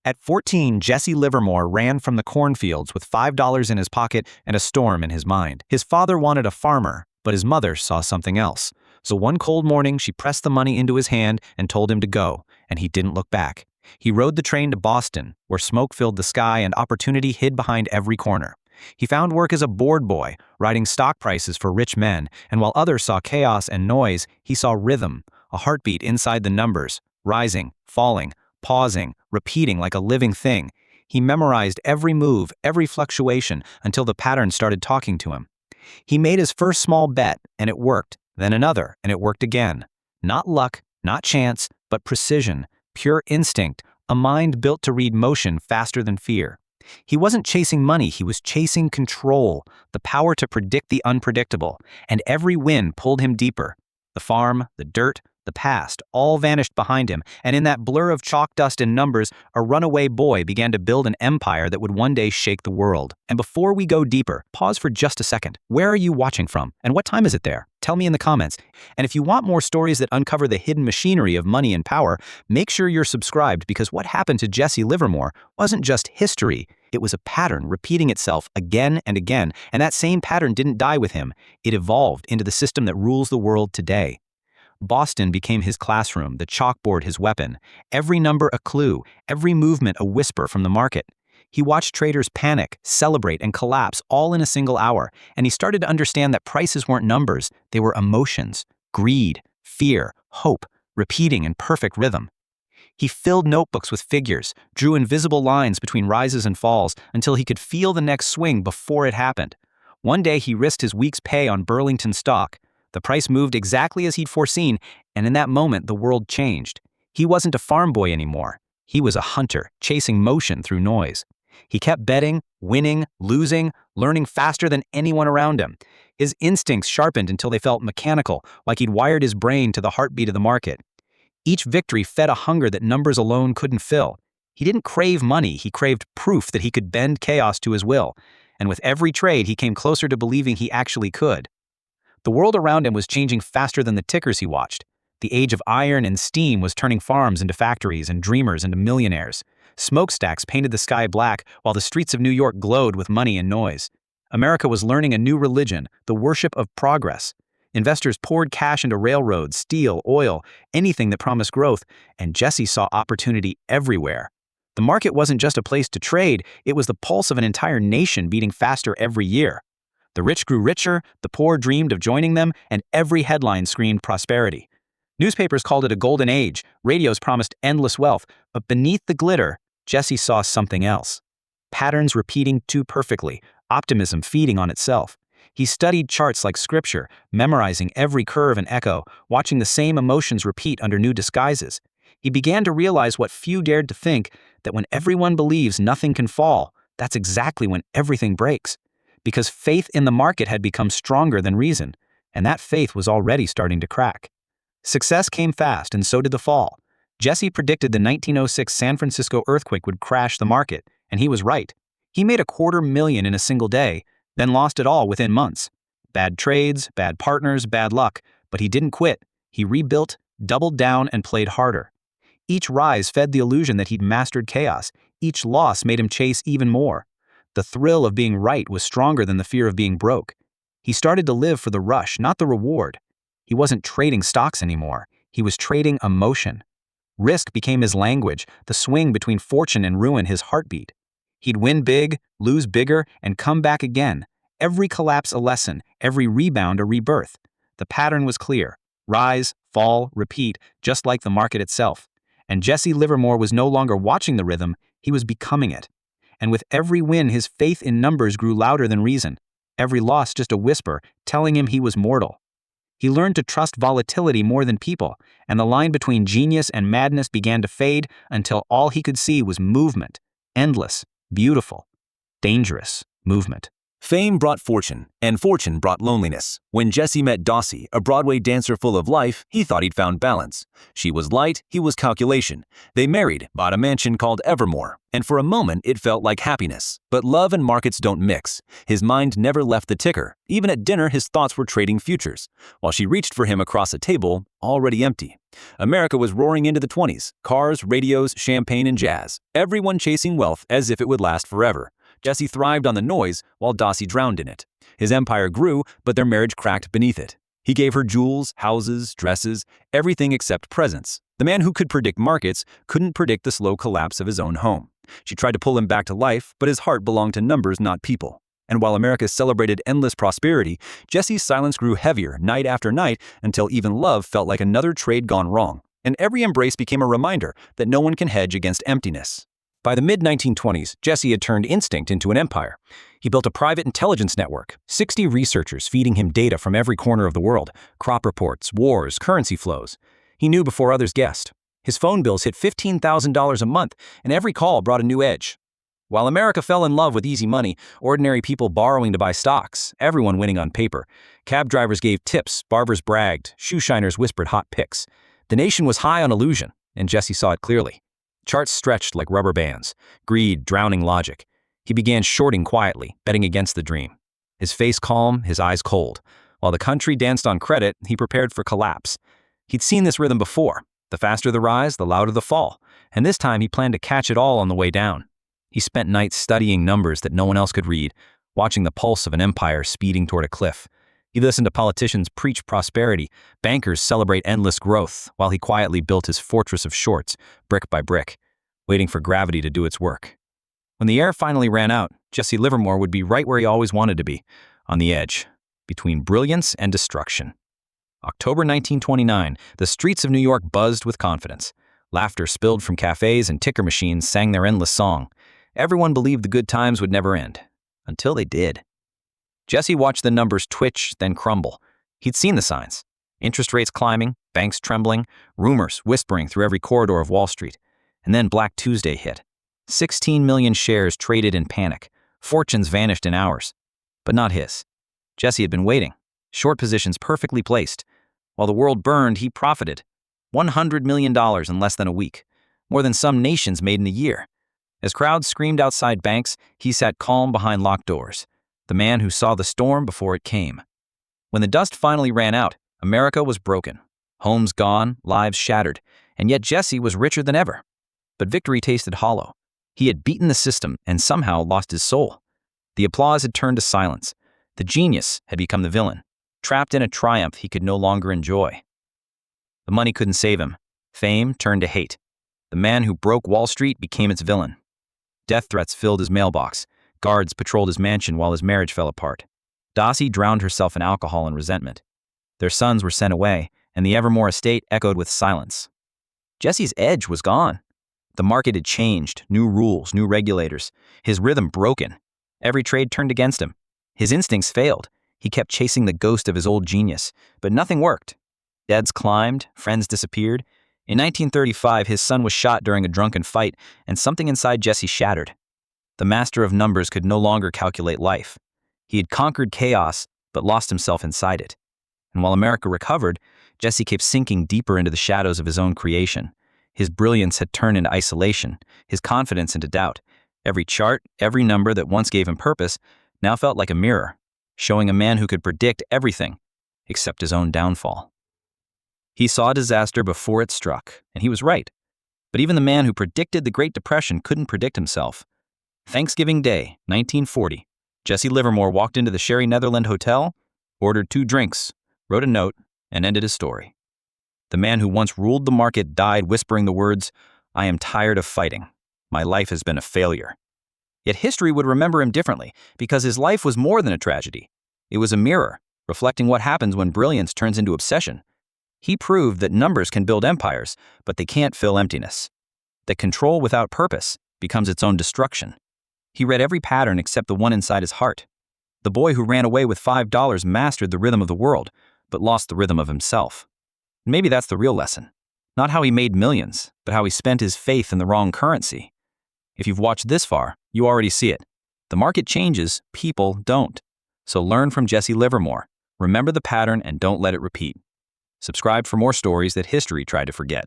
At 14, Jesse Livermore ran from the cornfields with $5 in his pocket and a storm in his mind. His father wanted a farmer, but his mother saw something else. So one cold morning, she pressed the money into his hand and told him to go, and he didn't look back. He rode the train to Boston, where smoke filled the sky and opportunity hid behind every corner. He found work as a board boy, writing stock prices for rich men, and while others saw chaos and noise, he saw rhythm, a heartbeat inside the numbers, rising, falling, pausing, repeating like a living thing. He memorized every move, every fluctuation, until the pattern started talking to him. He made his first small bet, and it worked, then another, and it worked again. Not luck, not chance, but precision, pure instinct, a mind built to read motion faster than fear. He wasn't chasing money, he was chasing control, the power to predict the unpredictable, and every win pulled him deeper. The farm, the dirt, the past, all vanished behind him, and in that blur of chalk dust and numbers, a runaway boy began to build an empire that would one day shake the world. And before we go deeper, pause for just a second. Where are you watching from? And what time is it there? Tell me in the comments. And if you want more stories that uncover the hidden machinery of money and power, make sure you're subscribed, because what happened to Jesse Livermore wasn't just history. It was a pattern repeating itself again and again, and that same pattern didn't die with him. It evolved into the system that rules the world today. Boston became his classroom, the chalkboard his weapon, every number a clue, every movement a whisper from the market. He watched traders panic, celebrate, and collapse all in a single hour, and he started to understand that prices weren't numbers, they were emotions, greed, fear, hope, repeating in perfect rhythm. He filled notebooks with figures, drew invisible lines between rises and falls until he could feel the next swing before it happened. One day he risked his week's pay on Burlington stock. The price moved exactly as he'd foreseen, and in that moment the world changed. He wasn't a farm boy anymore. He was a hunter, chasing motion through noise. He kept betting, winning, losing, learning faster than anyone around him. His instincts sharpened until they felt mechanical, like he'd wired his brain to the heartbeat of the market. Each victory fed a hunger that numbers alone couldn't fill. He didn't crave money, he craved proof that he could bend chaos to his will. And with every trade, he came closer to believing he actually could. The world around him was changing faster than the tickers he watched. The age of iron and steam was turning farms into factories and dreamers into millionaires. Smokestacks painted the sky black while the streets of New York glowed with money and noise. America was learning a new religion, the worship of progress. Investors poured cash into railroads, steel, oil, anything that promised growth, and Jesse saw opportunity everywhere. The market wasn't just a place to trade, it was the pulse of an entire nation beating faster every year. The rich grew richer, the poor dreamed of joining them, and every headline screamed prosperity. Newspapers called it a golden age, radios promised endless wealth, but beneath the glitter, Jesse saw something else. Patterns repeating too perfectly, optimism feeding on itself. He studied charts like scripture, memorizing every curve and echo, watching the same emotions repeat under new disguises. He began to realize what few dared to think, that when everyone believes nothing can fall, that's exactly when everything breaks. Because faith in the market had become stronger than reason, and that faith was already starting to crack. Success came fast, and so did the fall. Jesse predicted the 1906 San Francisco earthquake would crash the market, and he was right. He made $250,000 in a single day, then lost it all within months. Bad trades, bad partners, bad luck, but he didn't quit. He rebuilt, doubled down, and played harder. Each rise fed the illusion that he'd mastered chaos. Each loss made him chase even more. The thrill of being right was stronger than the fear of being broke. He started to live for the rush, not the reward. He wasn't trading stocks anymore. He was trading emotion. Risk became his language, the swing between fortune and ruin his heartbeat. He'd win big, lose bigger, and come back again. Every collapse a lesson, every rebound a rebirth. The pattern was clear. Rise, fall, repeat, just like the market itself. And Jesse Livermore was no longer watching the rhythm, he was becoming it. And with every win, his faith in numbers grew louder than reason. Every loss just a whisper, telling him he was mortal. He learned to trust volatility more than people, and the line between genius and madness began to fade until all he could see was movement. Endless, beautiful, dangerous movement. Fame brought fortune, and fortune brought loneliness. When Jesse met Dossie, a Broadway dancer full of life, he thought he'd found balance. She was light, he was calculation. They married, bought a mansion called Evermore, and for a moment it felt like happiness. But love and markets don't mix. His mind never left the ticker. Even at dinner, his thoughts were trading futures, while she reached for him across a table, already empty. America was roaring into the 20s. Cars, radios, champagne, and jazz. Everyone chasing wealth as if it would last forever. Jesse thrived on the noise while Dossie drowned in it. His empire grew, but their marriage cracked beneath it. He gave her jewels, houses, dresses, everything except presents. The man who could predict markets couldn't predict the slow collapse of his own home. She tried to pull him back to life, but his heart belonged to numbers, not people. And while America celebrated endless prosperity, Jesse's silence grew heavier night after night until even love felt like another trade gone wrong. And every embrace became a reminder that no one can hedge against emptiness. By the mid-1920s, Jesse had turned instinct into an empire. He built a private intelligence network, 60 researchers feeding him data from every corner of the world, crop reports, wars, currency flows. He knew before others guessed. His phone bills hit $15,000 a month, and every call brought a new edge. While America fell in love with easy money, ordinary people borrowing to buy stocks, everyone winning on paper. Cab drivers gave tips, barbers bragged, shoe shiners whispered hot picks. The nation was high on illusion, and Jesse saw it clearly. Charts stretched like rubber bands, greed drowning logic. He began shorting quietly, betting against the dream. His face calm, his eyes cold. While the country danced on credit, he prepared for collapse. He'd seen this rhythm before. The faster the rise, the louder the fall. And this time he planned to catch it all on the way down. He spent nights studying numbers that no one else could read, watching the pulse of an empire speeding toward a cliff. He listened to politicians preach prosperity, bankers celebrate endless growth, while he quietly built his fortress of shorts, brick by brick, waiting for gravity to do its work. When the air finally ran out, Jesse Livermore would be right where he always wanted to be, on the edge, between brilliance and destruction. October 1929, the streets of New York buzzed with confidence. Laughter spilled from cafes and ticker machines sang their endless song. Everyone believed the good times would never end, until they did. Jesse watched the numbers twitch, then crumble. He'd seen the signs. Interest rates climbing, banks trembling, rumors whispering through every corridor of Wall Street. And then Black Tuesday hit. 16 million shares traded in panic. Fortunes vanished in hours. But not his. Jesse had been waiting. Short positions perfectly placed. While the world burned, he profited. $100 million in less than a week. More than some nations made in a year. As crowds screamed outside banks, he sat calm behind locked doors. The man who saw the storm before it came. When the dust finally ran out, America was broken. Homes gone, lives shattered. And yet Jesse was richer than ever. But victory tasted hollow. He had beaten the system and somehow lost his soul. The applause had turned to silence. The genius had become the villain, trapped in a triumph he could no longer enjoy. The money couldn't save him. Fame turned to hate. The man who broke Wall Street became its villain. Death threats filled his mailbox. Guards patrolled his mansion while his marriage fell apart. Dossie drowned herself in alcohol and resentment. Their sons were sent away, and the Evermore estate echoed with silence. Jesse's edge was gone. The market had changed, new rules, new regulators. His rhythm broken. Every trade turned against him. His instincts failed. He kept chasing the ghost of his old genius, but nothing worked. Debts climbed, friends disappeared. In 1935, his son was shot during a drunken fight, and something inside Jesse shattered. The master of numbers could no longer calculate life. He had conquered chaos, but lost himself inside it. And while America recovered, Jesse kept sinking deeper into the shadows of his own creation. His brilliance had turned into isolation, his confidence into doubt. Every chart, every number that once gave him purpose, now felt like a mirror, showing a man who could predict everything, except his own downfall. He saw disaster before it struck, and he was right. But even the man who predicted the Great Depression couldn't predict himself. Thanksgiving Day, 1940, Jesse Livermore walked into the Sherry Netherland Hotel, ordered 2 drinks, wrote a note, and ended his story. The man who once ruled the market died whispering the words, "I am tired of fighting. My life has been a failure." Yet history would remember him differently, because his life was more than a tragedy. It was a mirror, reflecting what happens when brilliance turns into obsession. He proved that numbers can build empires, but they can't fill emptiness. That control without purpose becomes its own destruction. He read every pattern except the one inside his heart. The boy who ran away with $5 mastered the rhythm of the world, but lost the rhythm of himself. Maybe that's the real lesson. Not how he made millions, but how he spent his faith in the wrong currency. If you've watched this far, you already see it. The market changes, people don't. So learn from Jesse Livermore. Remember the pattern and don't let it repeat. Subscribe for more stories that history tried to forget.